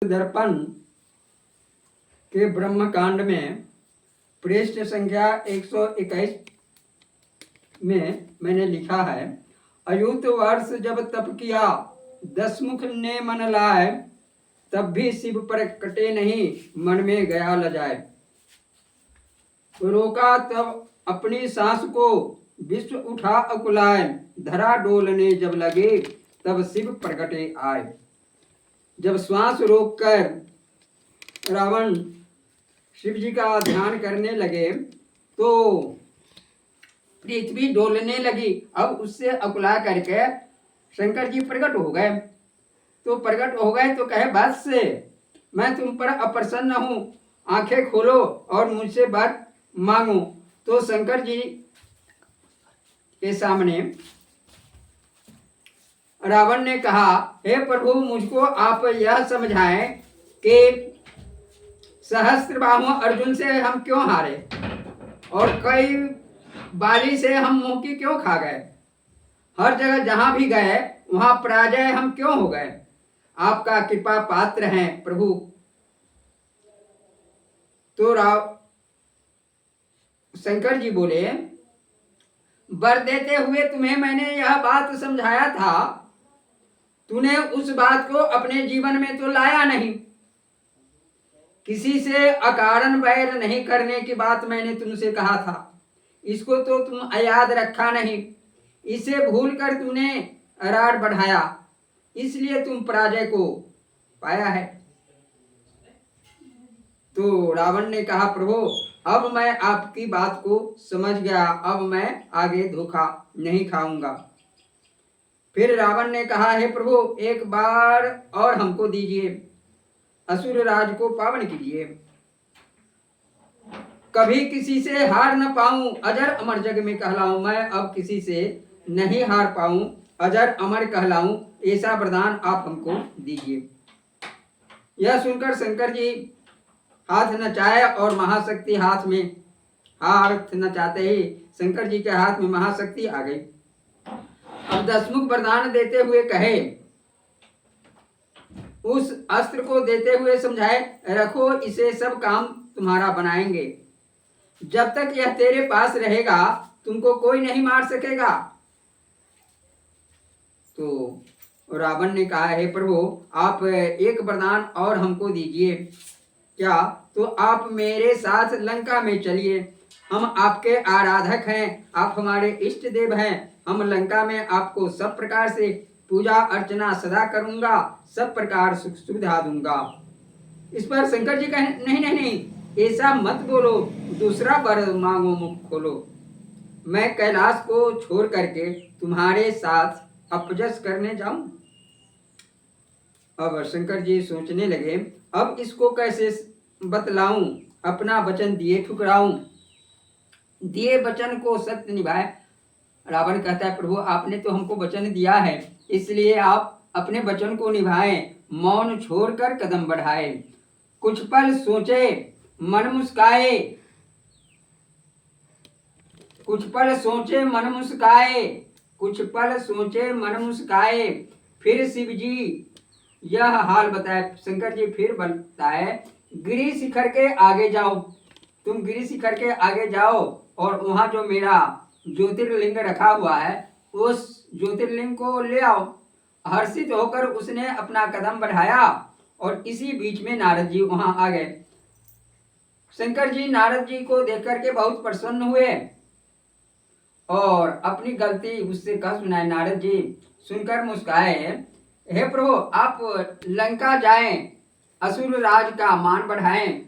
दर्पण के ब्रह्म कांड में पृष्ठ संख्या 121 में मैंने लिखा है, अयुत वर्ष जब तप किया 10 मुख ने मन लाए, तब भी शिव पर कटे नहीं मन में गया लजाए। रोका तब अपनी सांस को विश्व उठा अकुलाए, धरा डोलने जब लगे तब शिव प्रगटे आए। जब श्वास रोककर रावण शिव जी का ध्यान करने लगे तो पृथ्वी डोलने लगी। अब उससे अकुला करके शंकर जी प्रकट हो गए। तो प्रकट हो गए तो कहे, बस से मैं तुम पर अप्रसन्न हूँ, आंखें खोलो और मुझसे बात मांगो। तो शंकर जी के सामने रावण ने कहा, हे प्रभु, मुझको आप यह समझाएं कि सहस्त्रबाहु अर्जुन से हम क्यों हारे और कई बाली से हम मुंह की क्यों खा गए। हर जगह जहां भी गए वहां पराजय हम क्यों हो गए। आपका कृपा पात्र हैं प्रभु। तो शंकर जी बोले, वर देते हुए तुम्हें मैंने यह बात समझाया था, तूने उस बात को अपने जीवन में तो लाया नहीं। किसी से अकारण वैर नहीं करने की बात मैंने तुमसे कहा था, इसको तो तुम याद रखा नहीं। इसे भूलकर तूने अरार बढ़ाया, इसलिए तुम पराजय को पाया है। तो रावण ने कहा, प्रभु, अब मैं आपकी बात को समझ गया, अब मैं आगे धोखा नहीं खाऊंगा। फिर रावण ने कहा, हे प्रभु, एक बार और हमको दीजिए, असुर राज को पावन कीजिए। कभी किसी से हार न पाऊं, अजर अमर जग में कहलाऊं। मैं अब किसी से नहीं हार पाऊं, अजर अमर कहलाऊं, ऐसा वरदान आप हमको दीजिए। यह सुनकर शंकर जी हाथ नचाए और महाशक्ति हाथ में हाथ नचाते ही शंकर जी के हाथ में महाशक्ति आ गई। अब 10 मुख वरदान देते हुए कहे, उस अस्त्र को देते हुए समझाए, रखो इसे, सब काम तुम्हारा बनाएंगे। जब तक यह तेरे पास रहेगा तुमको कोई नहीं मार सकेगा। तो रावण ने कहा, हे प्रभु, आप एक वरदान और हमको दीजिए। क्या? तो आप मेरे साथ लंका में चलिए, हम आपके आराधक हैं, आप हमारे इष्ट देव हैं। हम लंका में आपको सब प्रकार से पूजा अर्चना सदा करूंगा, सब प्रकार सुख सुविधा दूंगा। इस पर शंकर जी कहे, नहीं नहीं नहीं, ऐसा मत बोलो, दूसरा वर मांगो, मुख खोलो। मैं कैलाश को छोड़ करके तुम्हारे साथ अपजस करने जाऊं। अब शंकर जी सोचने लगे, अब इसको कैसे बतलाऊं, अपना वचन दिए ठुकराऊं, दिए वचन को सत्य निभाए। रावण कहता है, प्रभु, आपने तो हमको वचन दिया है, इसलिए आप अपने वचन को निभाएं, मौन छोड़कर कदम बढ़ाए। कुछ पल सोचे मन मुस्काए, कुछ पल सोचे मन मुस्काए, कुछ पल सोचे मन मुस्काए। फिर शिव जी यह हाल बताए। शंकर जी फिर बताए, गिरी शिखर के आगे जाओ, तुम गिरी शिखर के आगे जाओ और वहां जो मेरा ज्योतिर्लिंग रखा हुआ है उस ज्योतिर्लिंग को ले आओ। हर्षित होकर उसने अपना कदम बढ़ाया और इसी बीच में नारद जी वहां आ गए। शंकर जी नारद जी को देख करके बहुत प्रसन्न हुए और अपनी गलती उससे कह सुनाए। नारद जी सुनकर मुस्काए, हे प्रभु, आप लंका जाएं, असुर राज का मान बढ़ाएं,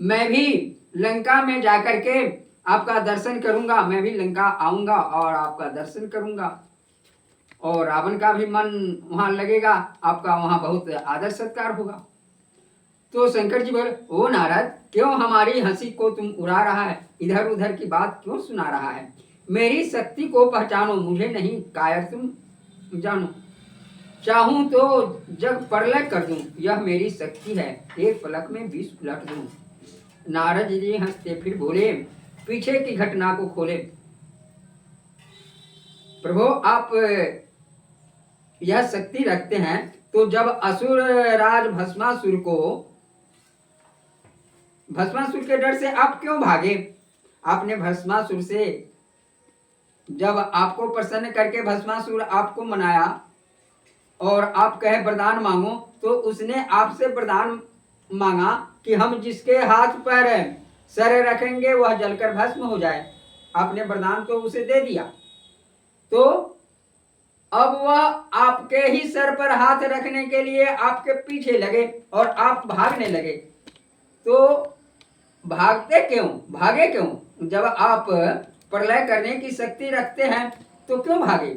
मैं भी लंका में जाकर के आपका दर्शन करूंगा। मैं भी लंका आऊंगा और आपका दर्शन करूंगा और रावण का भी मन वहां लगेगा, आपका वहां बहुत आदर सत्कार होगा। तो शंकर जी बोले, ओ नारद, क्यों हमारी हंसी को तुम उड़ा रहा है, इधर उधर की बात क्यों सुना रहा है। मेरी शक्ति को पहचानो, मुझे नहीं कायर तुम जानो। चाहूं तो जग प्रलय कर दूं, यह मेरी शक्ति है, एक पलक में 20 उलट दूं। नारद जी हंसते फिर बोले, पीछे की घटना को खोले। प्रभु, आप यह शक्ति रखते हैं, तो जब असुर राज भस्मासुर के डर से आप क्यों भागे? आपने भस्मासुर से, जब आपको प्रसन्न करके भस्मासुर आपको मनाया और आप कहे वरदान मांगो, तो उसने आपसे वरदान मांगा कि हम जिसके हाथ पर सर रखेंगे वह जलकर भस्म हो जाए। आपने वरदान तो उसे दे दिया, तो अब वह आपके ही सर पर हाथ रखने के लिए आपके पीछे लगे और आप भागने लगे। तो भागते क्यों, भागे क्यों? जब आप प्रलय करने की शक्ति रखते हैं तो क्यों भागे?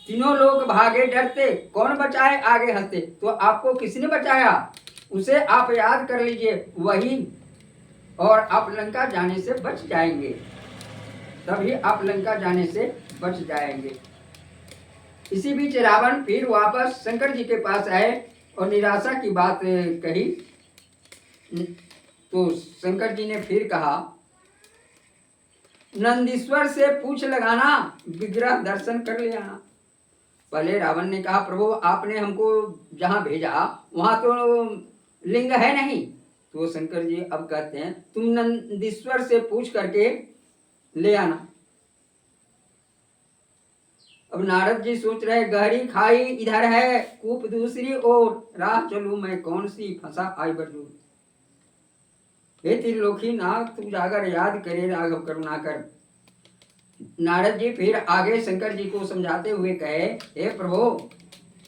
तीनों लोग भागे डरते, कौन बचाए आगे हंसते। तो आपको किसने बचाया उसे आप याद कर लीजिए, वही, और आप लंका जाने से बच जाएंगे। तभी आप लंका जाने से बच जाएंगे। इसी बीच रावण फिर वापस शंकर जी के पास आए और निराशा की बात कही। तो शंकर जी ने फिर कहा, नंदीश्वर से पूछ लगाना, विग्रह दर्शन कर ले आना। पहले रावण ने कहा, प्रभु आपने हमको जहां भेजा वहां तो लिंग है नहीं। तो शंकर जी अब कहते हैं, तुम नंदीश्वर से पूछ करके ले आना। अब नारद जी सोच रहे, गहरी खाई इधर है, कूप दूसरी ओर, राह चलूं मैं कौन सी, फंसा आई बरजू। हे त्रिलोकी नाथ, तू जागर याद करे राघव करुणा कर। नारद जी फिर आगे शंकर जी को समझाते हुए कहे, हे प्रभु,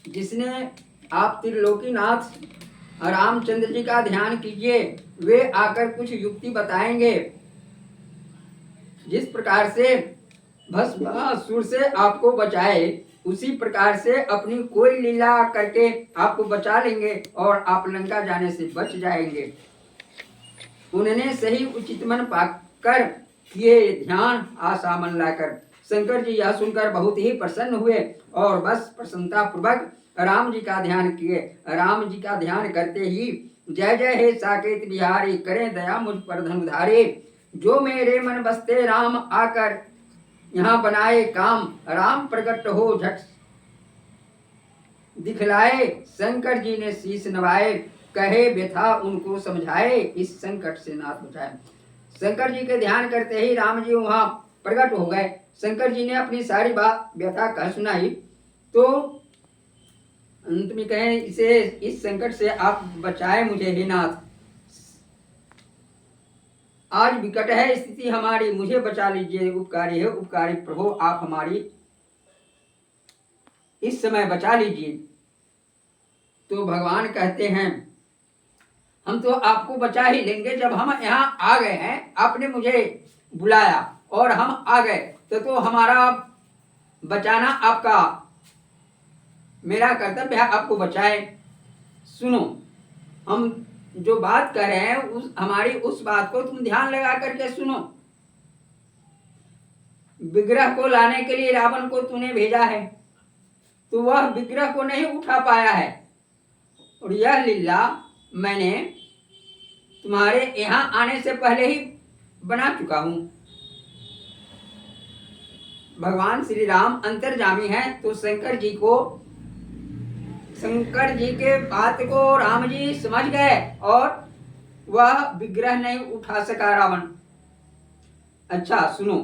जिसने आप त्रिलोकीनाथ रामचंद्र जी का ध्यान कीजिए, वे आकर कुछ युक्ति बताएंगे। जिस प्रकार से भस्मासुर से आपको बचाए, उसी प्रकार से अपनी कोई लीला करके आपको बचा लेंगे और आप लंका जाने से बच जाएंगे। उन्होंने सही उचित मन पाकर किए ध्यान, आशा मन लाकर। शंकर जी यह सुनकर बहुत ही प्रसन्न हुए और बस प्रसन्नता पूर्वक राम जी का ध्यान किए। राम जी का ध्यान करते ही, जय जय हे साकेत बिहारी, करें दया मुझ पर धनुधारी। जो मेरे मन बसते राम, आकर यहाँ बनाए काम। राम प्रकट हो झट दिखलाए, शंकर जी ने शीश नवाए। कहे व्यथा उनको समझाए, इस संकट से नाथ बचाए। शंकर जी के ध्यान करते ही राम जी वहां प्रकट हो गए। शंकर जी ने अपनी सारी बात व्यथा कह सुनाई। तो अंत में कहे, इसे इस संकट से आप बचाए मुझे हे नाथ। आज विकट है स्थिति हमारी, मुझे बचा लीजिए, उपकारी है उपकारी प्रभु, आप हमारी इस समय बचा लीजिए। तो भगवान कहते हैं, हम तो आपको बचा ही लेंगे। जब हम यहाँ आ गए हैं, आपने मुझे बुलाया और हम आ गए, तो हमारा बचाना आपका, मेरा कर्तव्य है आपको बचाए। सुनो, हम जो बात कर रहे हैं हमारी उस बात को तुम ध्यान लगा करके सुनो। विग्रह को लाने के लिए रावण को तूने भेजा है, तो वह विग्रह को नहीं उठा पाया है, और यह लीला मैंने तुम्हारे यहाँ आने से पहले ही बना चुका हूं। भगवान श्री राम अंतर्जामी हैं, तो शंकर जी के बात को राम जी समझ गए और वह विग्रह नहीं उठा सका रावण। अच्छा सुनो,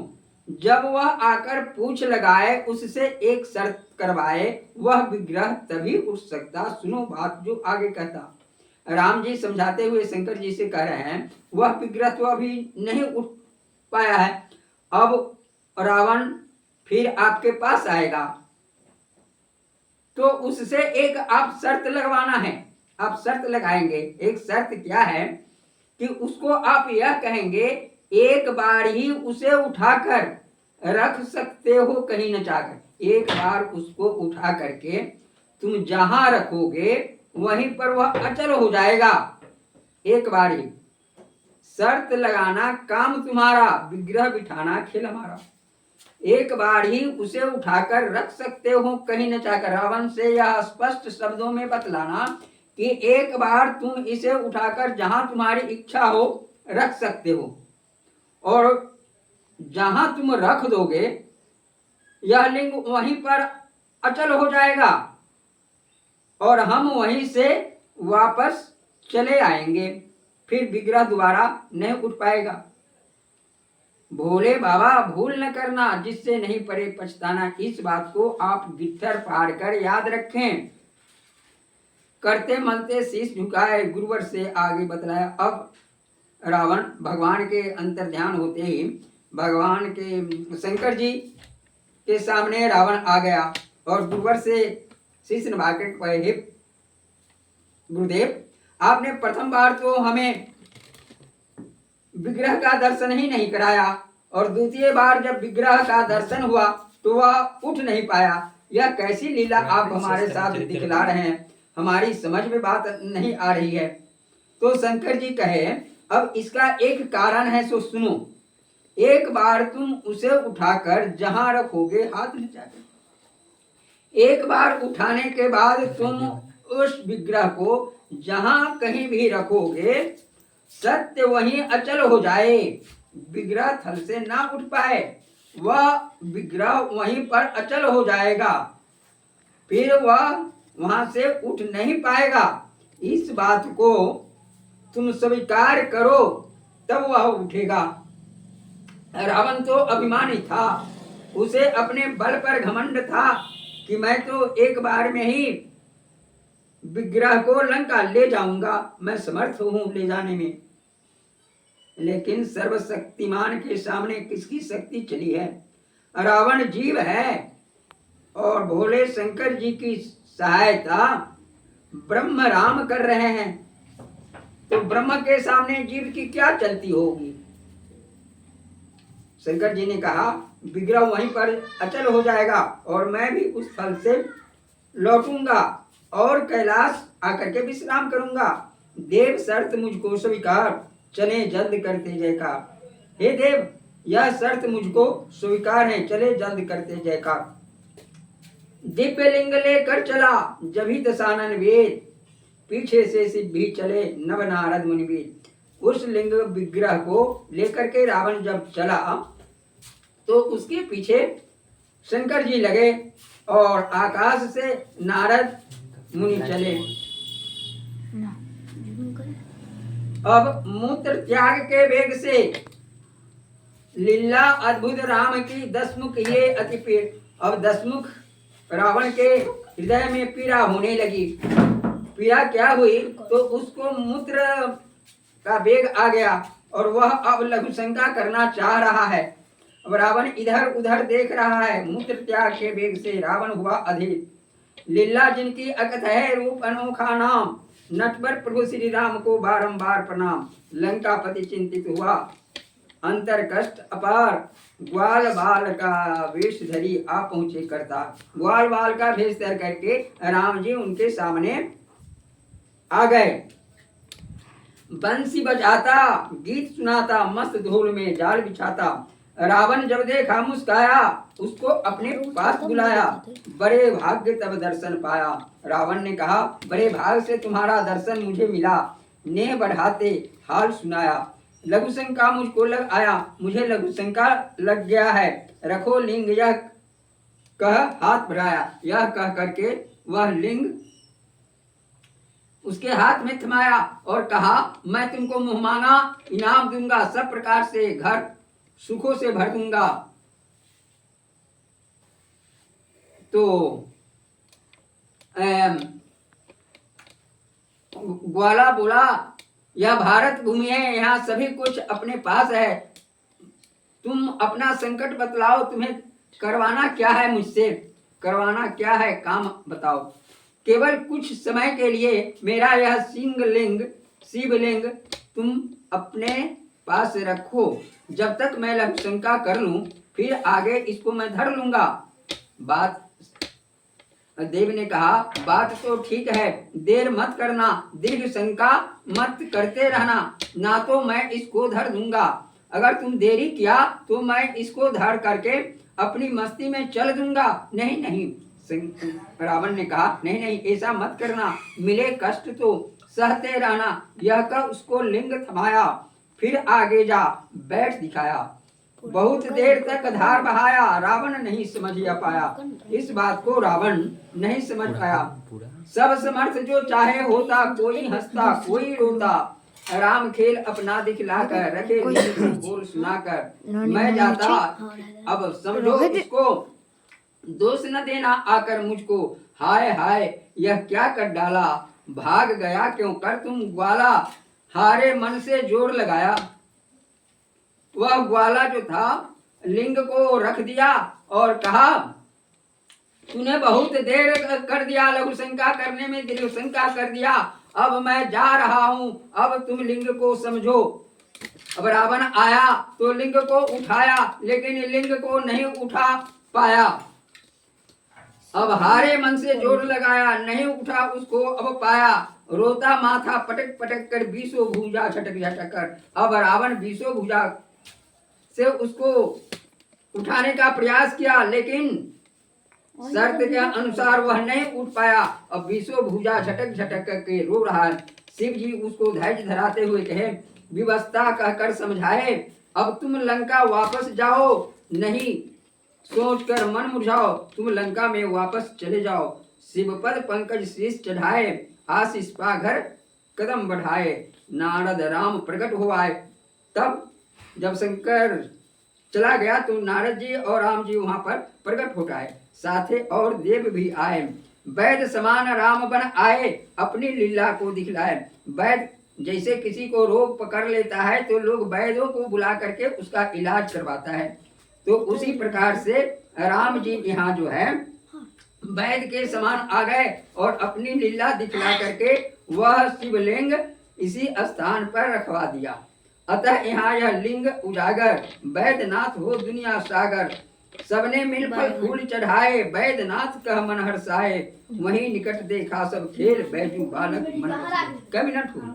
जब वह आकर पूछ लगाए, उससे एक शर्त करवाए, वह विग्रह तभी उठ सकता। सुनो बात जो आगे कहता। राम जी समझाते हुए शंकर जी से कह रहे हैं, वह विग्रह तो अभी नहीं उठ पाया है। अब रावण फिर आपके पास आएगा, तो उससे एक आप शर्त लगवाना है। आप शर्त लगाएंगे। एक शर्त क्या है कि उसको आप यह कहेंगे, एक बार ही उसे उठाकर रख सकते हो कहीं न जाकर। एक बार उसको उठा करके तुम जहां रखोगे वहीं पर वह अचल हो जाएगा। एक बार ही शर्त लगाना काम तुम्हारा, विग्रह बिठाना खेल हमारा। एक बार ही उसे उठाकर रख सकते हो कहीं न जाकर। रावण से यह स्पष्ट शब्दों में बतलाना कि एक बार तुम इसे उठाकर जहां तुम्हारी इच्छा हो रख सकते हो, और जहां तुम रख दोगे यह लिंग वहीं पर अचल हो जाएगा और हम वहीं से वापस चले आएंगे, फिर विग्रह दोबारा नहीं उठ पाएगा। भोले बाबा भूल न करना, जिससे नहीं पड़े पछताना। इस बात को आप गिट्ठर फाड़ कर याद रखें। करते मलते शीश झुकाए, गुरुवर से आगे बतलाया। अब रावण भगवान के अंतर ध्यान होते ही भगवान के शंकर जी के सामने रावण आ गया और गुरुवर से शीश नभा के कहे, गुरुदेव आपने प्रथम बार तो हमें विग्रह का दर्शन ही नहीं कराया और द्वितीय बार जब विग्रह का दर्शन हुआ तो वह उठ नहीं पाया। यह कैसी लीला आप हमारे साथ दिखला रहे हैं, हमारी समझ में बात नहीं आ रही है। तो शंकर जी कहे, अब इसका एक कारण है, सो सुनो। एक बार तुम उसे उठाकर जहां रखोगे, हाथ में जाकर एक बार उठाने के बाद तुम उस विग्रह को जहां कहीं भी रखोगे, सत्य वहीं अचल हो जाए, विग्रह थल से ना उठ पाए, वह विग्रह वहीं पर अचल हो जाएगा, फिर वह वहां से उठ नहीं पाएगा। इस बात को तुम स्वीकार करो, तब वह उठेगा। रावण तो अभिमानी था, उसे अपने बल पर घमंड था कि मैं तो एक बार में ही विग्रह को लंका ले जाऊंगा, मैं समर्थ हूं ले जाने में। लेकिन सर्वशक्तिमान के सामने किसकी शक्ति चली है? रावण जीव है और भोले शंकर जी की सहायता ब्रह्म राम कर रहे हैं, तो ब्रह्म के सामने जीव की क्या चलती होगी? शंकर जी ने कहा, विग्रह वहीं पर अचल हो जाएगा और मैं भी उस स्थल से लौटूंगा और कैलाश आकर के विश्राम करूंगा। देव शर्त मुझको स्वीकार, चले जल्द करते जयकार। हे देव, यह शर्त मुझको स्वीकार है, चले जल्द करते जयकार। दिव्य लिंग लेकर चला जभी दशानन वेद, पीछे से शिव भी चले नव नारद मुनिवेद। उस लिंग विग्रह को लेकर के रावण जब चला तो उसके पीछे शंकर जी लगे और आकाश से नारद मुनि चले। अब मूत्र त्याग के वेग से लीला अद्भुत राम की दसमुख ये अति पीड़। अब दसमुख रावण के हृदय में पीड़ा होने लगी। पीड़ा क्या हुई? तो उसको मूत्र का वेग आ गया और वह अब लघु शंका करना चाह रहा है। अब रावण इधर उधर देख रहा है। मूत्र त्याग के वेग से रावण हुआ अधीर। लीला जिनकी अकथ है, रूप अनोखा नाम, नटवर प्रभु श्री राम को बारंबार प्रणाम। लंकापति चिंतित हुआ, अंतर कष्ट अपार, ग्वाल बाल का वेश धरी आ पहुंचे करता। ग्वाल बाल का वेश धर करके राम जी उनके सामने आ गए। बंसी बजाता, गीत सुनाता, मस्त धूल में जाल बिछाता। रावण जब देखा मुस्काया, उसको अपने पास बुलाया। बड़े भाग्य तब दर्शन पाया। रावण ने कहा, बड़े भाग से तुम्हारा दर्शन मुझे मिला। नेह बढ़ाते हाल सुनाया। लघु शंका मुझको लग आया, मुझे लघु शंका लग गया है। रखो लिंग, यह कह हाथ बढ़ाया। यह कह करके वह लिंग उसके हाथ में थमाया और कहा, मैं तुमको मुंह मांगा इनाम दूंगा, सब प्रकार से घर सुखों से भर दूंगा। तो ग्वाला बोला, यह भारत भूमि है, यहाँ सभी कुछ अपने पास है। तुम अपना संकट बतलाओ, तुम्हें करवाना क्या है मुझसे? करवाना क्या है काम बताओ। केवल कुछ समय के लिए मेरा यह शिवलिंग तुम अपने पास रखो, जब तक मैं लघु शंका कर लूं, फिर आगे इसको मैं धर लूंगा। बात देव ने कहा, बात तो ठीक है, देर मत करना, दीर्घ शंका मत करते रहना, ना तो मैं इसको धर दूंगा। अगर तुम देरी किया तो मैं इसको धर करके अपनी मस्ती में चल दूंगा। नहीं नहीं, रावण ने कहा, नहीं नहीं, ऐसा मत करना, मिले कष्ट तो सहते रहना। यह कर उसको लिंग थमाया, फिर आगे जा बैठ दिखाया। बहुत देर तक धार बहाया, रावण नहीं समझ पाया। इस बात को रावण नहीं समझ पाया। सब समर्थ जो चाहे होता, कोई हंसता कोई रोता। राम खेल अपना दिखलाकर, रखे बोल सुनाकर। मैं जाता अब समझो इसको, दोष न देना आकर मुझको। हाय हाय यह क्या कर डाला, भाग गया क्यों कर तुम ग्वाला। हारे मन से जोर लगाया, वह ग्वाला जो था लिंग को रख दिया और कहा, तूने बहुत देर कर दिया, लघु शंका करने में दृढ़ शंका कर दिया। अब मैं जा रहा हूं, अब तुम लिंग को समझो। अब रावण आया तो लिंग को उठाया, लेकिन लिंग को नहीं उठा पाया। अब हारे मन से जोर लगाया, नहीं उठा उसको अब पाया। रोता माथा पटक पटक कर, बीसों भुजा झटक झटक कर। अब रावण बीसों भुजा से उसको उठाने का प्रयास किया, लेकिन शर्त के अनुसार वह नहीं उठ पाया। अब बीसों भुजा झटक झटक करके रो रहा है। शिव जी उसको धैर्य धराते हुए कहे, विवस्ता कहकर समझाए, अब तुम लंका वापस जाओ, नहीं सोचकर मन मुरझाओ, तुम लंका में वापस चले जाओ। शिवपद पंकज शीश चढ़ाए, आशीष पा घर कदम बढ़ाए। नारद राम प्रकट हो आए। तब जब शंकर चला गया तो नारद जी और राम जी वहां पर प्रकट हो गए, साथे और देव भी आए। वैद समान राम बन आए, अपनी लीला को दिखलाए। वैद जैसे किसी को रोग पकड़ लेता है तो लोग वैद्यों को बुला करके उसका इलाज करवाता है, तो उसी प्रकार से राम जी यहाँ जो है वैद के समान आ गए और अपनी लीला दिखला करके वह शिवलिंग इसी स्थान पर रखवा दिया। अतः यहाँ यह लिंग उजागर, वैद्यनाथ हो दुनिया सागर। सबने मिल फल फूल चढ़ाए, वैद्यनाथ कह मन हर्षाए। वहीं निकट देखा सब खेल, बैजू बालक मन बसे। क्या मिनट हुई?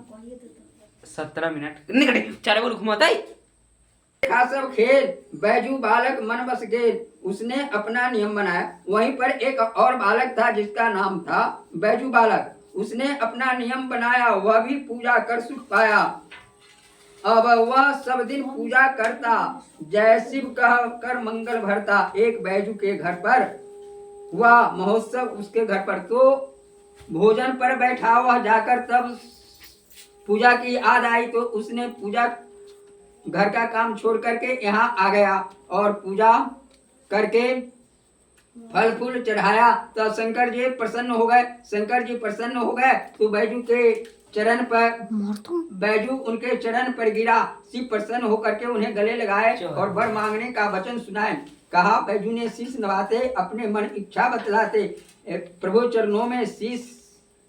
17 मिनट निकट चारे बोल घुमाता है। देखा सब खेल, बैजू बालक मन बस गेल। उसने अपना नियम बनाया। वहीं पर एक और बालक था जिसका नाम था बैजू बालक। उसने अपना नियम बनाया, वह भी पूजा कर सुख पाया। अब वह सब दिन पूजा करता, जय शिव कह कर मंगल भरता। एक बैजू के घर पर हुआ महोत्सव, उसके घर पर तो भोजन पर बैठा वह जाकर तब पूजा की याद आई, तो उसने पूजा घर का काम छोड़ करके यहाँ आ गया और पूजा करके फल फूल चढ़ाया। तो शंकर जी प्रसन्न हो गए। शंकर जी प्रसन्न हो गए तो बैजू के चरण पर, बैजू उनके चरण पर गिरा। शिव प्रसन्न होकर के उन्हें गले लगाए और वर मांगने का वचन सुनाए। कहा, बैजू ने शीश नवाते, अपने मन इच्छा बतलाते। प्रभु चरणों में शीश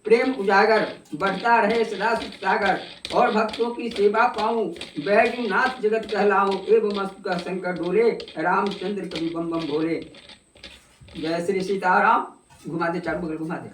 प्रेम उजागर, बढ़ता रहे सदा सुख सागर। और भक्तों की सेवा पाऊं, बैजू नाथ जगत कहलाऊं। एवं मस्तु का शंकर डोले, रामचंद्र कवि बम बम भोले। जय श्री सीताराम। घुमा दे, चारों बगल घुमा दे।